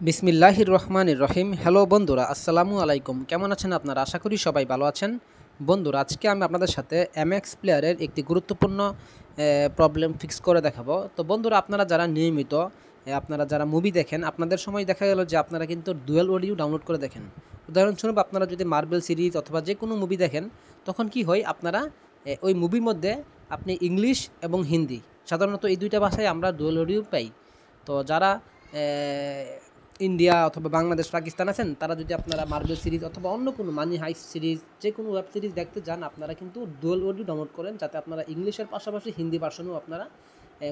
বিসমিল্লাহির রহমানির রহিম। হ্যালো বন্ধুরা, আসসালামু আলাইকুম। কেমন আছেন আপনারা? আশা করি সবাই ভালো আছেন। বন্ধুরা, আজকে আমি আপনাদের সাথে এমএক্স প্লেয়ারের একটি গুরুত্বপূর্ণ প্রবলেম ফিক্স করে দেখাবো। তো বন্ধুরা, আপনারা যারা নিয়মিত আপনারা যারা মুভি দেখেন, আপনাদের সময় দেখা গেল যে আপনারা কিন্তু ডুয়েল অডিও ডাউনলোড করে দেখেন। উদাহরণস্বরূপ, আপনারা যদি মার্বেল সিরিজ অথবা যে কোনো মুভি দেখেন, তখন কি হয়, আপনারা ওই মুভির মধ্যে আপনি ইংলিশ এবং হিন্দি, সাধারণত এই দুইটা ভাষায় আমরা ডুয়েল অডিও পাই। তো যারা ইন্ডিয়া অথবা বাংলাদেশ, পাকিস্তান আছেন, তারা যদি আপনারা মার্বেল সিরিজ অথবা অন্য কোনো মানি হাইস্ট সিরিজ, যে কোনো ওয়েব সিরিজ দেখতে যান, আপনারা কিন্তু ডুয়াল অডিও ডাউনলোড করেন, যাতে আপনারা ইংলিশের পাশাপাশি হিন্দি ভার্সনেও আপনারা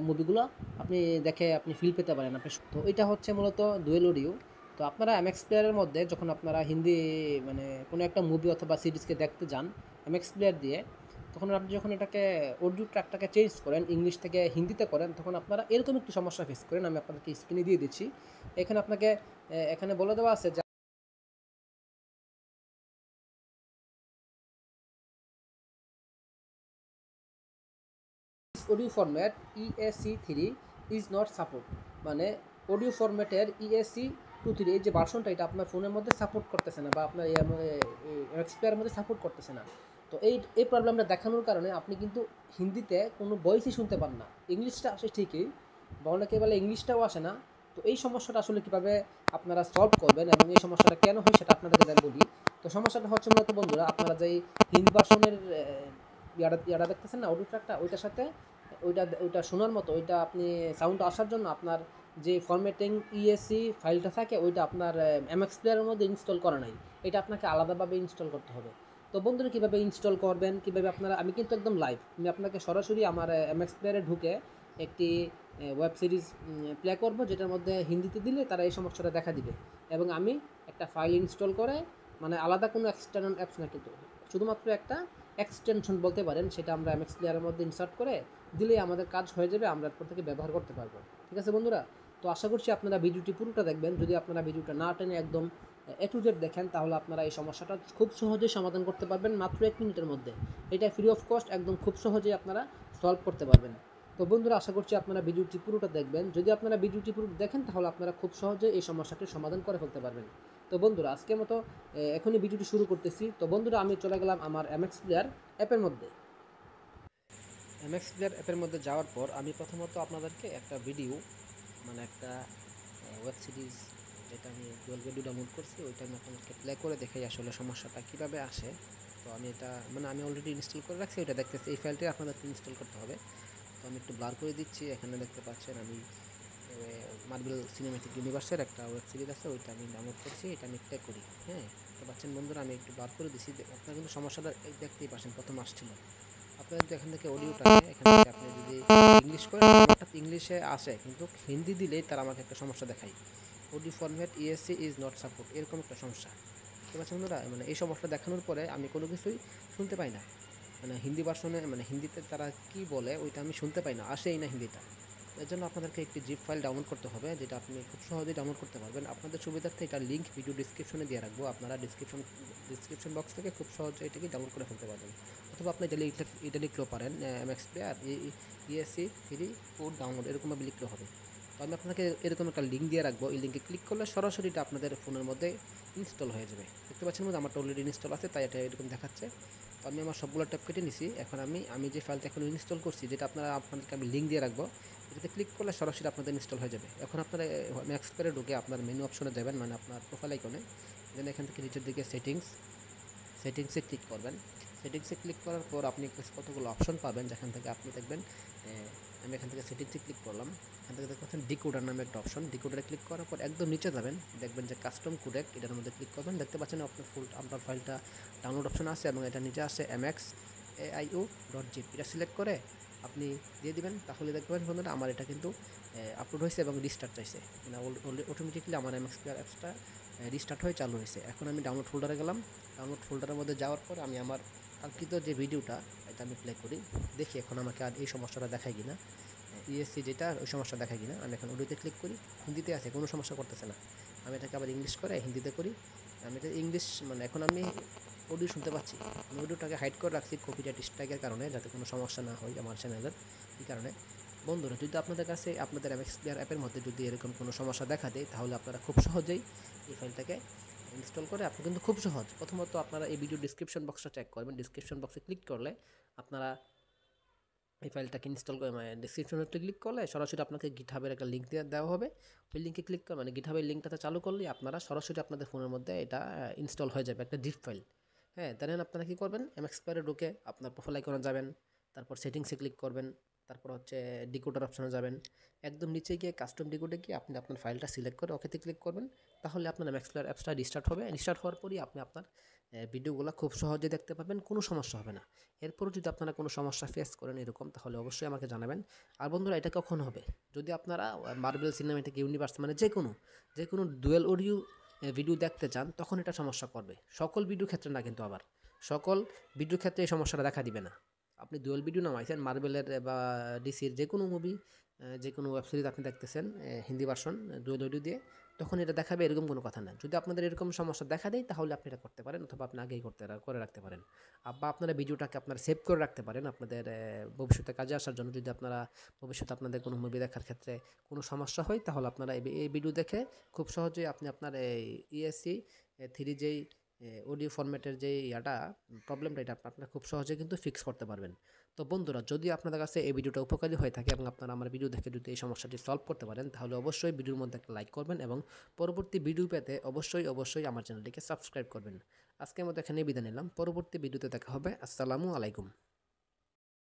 মুভিগুলো আপনি দেখে আপনি ফিল পেতে পারেন। তো এটা হচ্ছে মূলত ডুয়াল অডিও। তো আপনারা এমএক্স প্লেয়ারের মধ্যে যখন আপনারা হিন্দি কোনো একটা মুভি অথবা সিরিজকে দেখতে যান এমএক্স প্লেয়ার দিয়ে, তখন আপনি যখন এটাকে অডিও ট্র্যাকটাকে চেঞ্জ করেন, ইংলিশ থেকে হিন্দিতে করেন, তখন আপনারা এরকম একটি সমস্যা ফেস করেন। আমি আপনাদেরকে স্ক্রিনে দিয়ে দিচ্ছি। এখানে আপনাকে এখানে বলে দেওয়া আছে যে audio format EAC3 is not support, মানে অডিও ফরম্যাটের EAC23 এই যে ভার্সনটা, এটা আপনার ফোনের মধ্যে সাপোর্ট করতেছে না, বা আপনার এক্সপ্লেয়ারের মধ্যে সাপোর্ট করতেছে না। তো এই প্রবলেমটা দেখানোর কারণে আপনি কিন্তু হিন্দিতে কোনো ভয়েসই শুনতে পান না। ইংলিশটা আসে ঠিকই, বা অনেকে বলে ইংলিশটাও আসে না। তো এই সমস্যাটা আসলে কীভাবে আপনারা সলভ করবেন এবং এই সমস্যাটা কেন হয় সেটা আপনাদেরকে বলি। তো সমস্যাটা হচ্ছে মূলত বন্ধুরা, আপনারা যেই হিন্দি ভার্সনের ইয়াটা দেখতেছেন না, অডিও ট্র্যাকটা, ওইটার সাথে ওইটা শোনার মতো, ওইটা আপনি সাউন্ড আসার জন্য আপনার যে ফরম্যাটিং ইএসসি ফাইলটা থাকে, ওইটা আপনার এমএক্স প্লেয়ারের মধ্যে ইনস্টল করা নাই। এটা আপনাকে আলাদাভাবে ইনস্টল করতে হবে। তো বন্ধুরা, কীভাবে ইনস্টল করবেন, কীভাবে আপনারা, আমি কিন্তু একদম লাইভ, আমি আপনাকে সরাসরি আমার এমএক্স প্লেয়ারে ঢুকে একটি ওয়েব সিরিজ প্লে করব, যেটার মধ্যে হিন্দিতে দিলে তারা এই সমস্যাটা দেখা দিবে। এবং আমি একটা ফাইল ইনস্টল করে, মানে আলাদা কোনো এক্সটার্নাল অ্যাপস না, কিন্তু শুধুমাত্র একটা এক্সটেনশন বলতে পারেন, সেটা আমরা এমএক্স প্লেয়ারের মধ্যে ইনসার্ট করে দিলেই আমাদের কাজ হয়ে যাবে, আমরা এরপর থেকে ব্যবহার করতে পারবো। ঠিক আছে বন্ধুরা? তো আশা করছি আপনারা ভিডিওটি পুরোটা দেখবেন। যদি আপনারা ভিডিওটা না টেনে একদম A to Z দেখেন, তাহলে আপনারা এই সমস্যাটা খুব সহজেই সমাধান করতে পারবেন মাত্র 1 মিনিটের মধ্যে। এটা ফ্রি অফ কস্ট, একদম খুব সহজেই আপনারা সলভ করতে পারবেন। তো বন্ধুরা, আশা করছি আপনারা ভিডিওটি পুরোটা দেখবেন। যদি আপনারা ভিডিওটি পুরোটা দেখেন, তাহলে আপনারা খুব সহজে এই সমস্যাটির সমাধান করে ফেলতে পারবেন। তো বন্ধুরা, আজকের মতো এখনই ভিডিওটি শুরু করতেছি। তো বন্ধুরা, আমি চলে গেলাম আমার এমএক্স প্লেয়ার অ্যাপের মধ্যে। এমএক্স প্লেয়ার অ্যাপের মধ্যে যাওয়ার পর আমি প্রথমত আপনাদেরকে একটা ভিডিও, মানে একটা ওয়েব সিরিজ, যেটা আমি ডুয়াল ভিডিও ডাউনলোড করছি, ওইটা আমি আপনাদেরকে প্লে করে দেখাই আসলে সমস্যাটা কীভাবে আসে। তো আমি এটা, মানে আমি অলরেডি ইনস্টল করে রাখছি, ওইটা দেখতেছি। এই ফাইলটি আপনাদেরকে ইনস্টল করতে হবে। তো আমি একটু ব্লার করে দিচ্ছি। এখানে দেখতে পাচ্ছেন আমি মার্বেল সিনেম্যাটিক ইউনিভার্সের একটা ওয়েব সিরিজ আছে, ওইটা আমি ডাউনলোড করছি, এটা আমি প্লে করি। হ্যাঁ, দেখতে পাচ্ছেন বন্ধুরা, আমি একটু ব্লার করে দিচ্ছি। আপনারা কিন্তু সমস্যাটা দেখতেই পাচ্ছেন, প্রথম আসছিল। আপনারা যদি এখান থেকে অডিওটা আছে, এখান থেকে আপনি যদি ইংলিশ করেন, হঠাৎ ইংলিশে আসে, কিন্তু হিন্দি দিলেই তার আমাকে একটা সমস্যা দেখায়, audio format EAC is not support, এরকম একটা সমস্যা। দেখতে পাচ্ছেন বন্ধুরা, মানে এই সমস্যা দেখানোর পরে আমি কোনো কিছুই শুনতে পাই না, মানে হিন্দি ভার্সনে, মানে হিন্দিতে তারা কি বলে ওইটা আমি শুনতে পাই না, আসেই না হিন্দিটা। এর জন্য আপনাদেরকে একটি জিপ ফাইল ডাউনলোড করতে হবে, যেটা আপনি খুব সহজেই ডাউনলোড করতে পারবেন। আপনাদের সুবিধার্থে এটার লিঙ্ক ভিডিও ডিসক্রিপশনে দিয়ে রাখবো, আপনারা ডিসক্রিপশন বক্স থেকে খুব সহজে এটাকে ডাউনলোড করে ফেলতে পারবেন। অথবা আপনি এটা লিখলেও পারেন, MX player EAC3 code download, এরকমভাবে লিখলেও হবে। তো আমি আপনাকে এরকম একটা লিঙ্ক দিয়ে রাখবো, এই লিঙ্কে ক্লিক করলে সরাসরি এটা আপনাদের ফোনের মধ্যে ইনস্টল হয়ে যাবে। দেখতে পাচ্ছেন মধ্যে আমারটা অলরেডি ইনস্টল আছে, তাই এটা এরকম দেখাচ্ছে। তো আমি আমার সবগুলো ট্যাপ কেটে নিছি। এখন আমি যে ফাইলটা এখন ইনস্টল করছি, যেটা আপনাদেরকে আমি লিঙ্ক দিয়ে রাখবো, এটাতে ক্লিক করলে সরাসরি আপনাদের ইনস্টল হয়ে যাবে। এখন আপনারা এমএক্স প্লেয়ারে ঢুকে আপনার মেনু অপশনে যাবেন, মানে আপনার প্রোফাইল আইকনে, দেন এখান থেকে নিচের দিকে সেটিংসে ক্লিক করবেন। সেটিংসে ক্লিক করার পর আপনি কতগুলো অপশন পাবেন, যেখান থেকে আপনি দেখবেন, আমি এখান থেকে সেটিংসে ক্লিক করলাম। এখান থেকে দেখতে পাচ্ছেন ডিকোডার নামে একটা অপশন, ডিকোডারে ক্লিক করার পর একদম নিচে যাবেন, দেখবেন যে কাস্টম কোডেক, এটার মধ্যে ক্লিক করবেন। দেখতে পাচ্ছেন আপনার ফাইলটা ডাউনলোড অপশন আছে, এবং এটা নিচে আছে mxaio.zip, এটা সিলেক্ট করে আপনি দিয়ে দিবেন। তাহলে দেখবেন বন্ধুরা, আমার এটা কিন্তু আপলোড হয়েছে এবং রিস্টার্ট চাইছে, মানে অটোমেটিকলি আমার এমএক্স প্লেয়ার অ্যাপসটা রিস্টার্ট হয়ে চালু হয়েছে। এখন আমি ডাউনলোড ফোল্ডারে গেলাম। ডাউনলোড ফোল্ডারের মধ্যে যাওয়ার পর আমি আমার কাঙ্ক্ষিত যে ভিডিওটা, এটা আমি প্লে করি, দেখি এখন আমাকে আর এই সমস্যাটা দেখায় কিনা, EAC যেটা, ওই সমস্যা দেখায় কিনা। আমি এখন অডিওতে ক্লিক করি, হিন্দিতে আছে, কোনো সমস্যা করতেছে না। আমি এটাকে আবার ইংলিশ করে হিন্দিতে করি। আমি এটা ইংলিশ, মানে এখন আমি অডিও শুনতে পাচ্ছি। আমি অডিওটাকে হাইড করে রাখছি কপিরাইট স্ট্রাইকের কারণে, যাতে কোনো সমস্যা না হয় আমার চ্যানেলের, এই কারণে। বন্ধুরা, যদি আপনাদের কাছে আপনাদের এমএক্স প্লেয়ার অ্যাপের মধ্যে যদি এরকম কোনো সমস্যা দেখা দেয়, তাহলে আপনারা খুব সহজেই এই ফাইলটাকে ইনস্টল করে আপনি কিন্তু খুব সহজ, প্রথমত আপনারা এই ভিডিও ডিসক্রিপশন বক্সটা চেক করবেন। ডিসক্রিপশন বক্সে ক্লিক করলে আপনারা এই ফাইলটাকে ইনস্টল করে মানে ডিসক্রিপশনে ক্লিক করলে সরাসরি আপনাকে গিটহাবের একটা লিঙ্ক দেওয়া হবে। ওই লিঙ্কে ক্লিক করে মানে গিটহাবের লিঙ্কটাতে চালু করলে আপনারা সরাসরি আপনাদের ফোনের মধ্যে এটা ইনস্টল হয়ে যাবে, একটা জিপ ফাইল। হ্যাঁ, দেন আপনারা কী করবেন, এমএক্স প্লেয়ারে ঢুকে আপনার প্রোফাইল আইকনে যাবেন, তারপর সেটিংসে ক্লিক করবেন, তারপর হচ্ছে ডিকোডার অপশনে যাবেন। একদম নিচে গিয়ে কাস্টম ডিকোডে গিয়ে আপনি আপনার ফাইলটা সিলেক্ট করে ওকেতে ক্লিক করবেন। তাহলে আপনার এমএক্স প্লেয়ার অ্যাপসটা রিস্টার্ট হবে। রিস্টার্ট হওয়ার পরই আপনি আপনার ভিডিওগুলো খুব সহজে দেখতে পাবেন, কোনো সমস্যা হবে না। এরপরও যদি আপনারা কোনো সমস্যা ফেস করেন এরকম, তাহলে অবশ্যই আমাকে জানাবেন। আর বন্ধুরা, এটা কখন হবে, যদি আপনারা মার্বেল সিনেম্যাটিক ইউনিভার্স মানে যে কোনো ডুয়েল অডিও ভিডিও দেখতে চান, তখন এটা সমস্যা করবে। সকল ভিডিও ক্ষেত্রে না, কিন্তু আবার সকল ভিডিও ক্ষেত্রে এই সমস্যাটা দেখা দিবে না। আপনি ডুয়েল ভিডিও নামাইছেন মার্বেলের বা ডিসির যে কোনো মুভি, যে কোনো ওয়েব সিরিজ আপনি দেখতেছেন হিন্দি ভার্সন ডুয়েল অডিও দিয়ে, তখন এটা দেখাবে, এরকম কোনো কথা না। যদি আপনাদের এরকম সমস্যা দেখা দেয়, তাহলে আপনি এটা করতে পারেন, অথবা আপনি আগেই করে রাখতে পারেন। বা আপনারা ভিডিওটাকে আপনারা সেভ করে রাখতে পারেন আপনাদের ভবিষ্যতে কাজে আসার জন্য। যদি আপনারা ভবিষ্যতে আপনাদের কোনো মুভি দেখার ক্ষেত্রে কোনো সমস্যা হয়, তাহলে আপনারা এই ভিডিও দেখে খুব সহজেই আপনি আপনার এই ইএসসি 3 যেই অডিও ফরম্যাটের যে প্রবলেমটা, এটা আপনারা খুব সহজে কিন্তু ফিক্স করতে পারবেন। তো বন্ধুরা, যদি আপনাদের কাছে এই ভিডিওটা উপকারী হয়ে থাকে এবং আপনারা আমার ভিডিও দেখে যদি এই সমস্যাটি সলভ করতে পারেন, তাহলে অবশ্যই ভিডিওর মধ্যে একটা লাইক করবেন এবং পরবর্তী ভিডিও পেতে অবশ্যই আমার চ্যানেলটিকে সাবস্ক্রাইব করবেন। আজকের মতো এখানে বিদায় নিলাম, পরবর্তী ভিডিওতে দেখা হবে। আসসালামু আলাইকুম।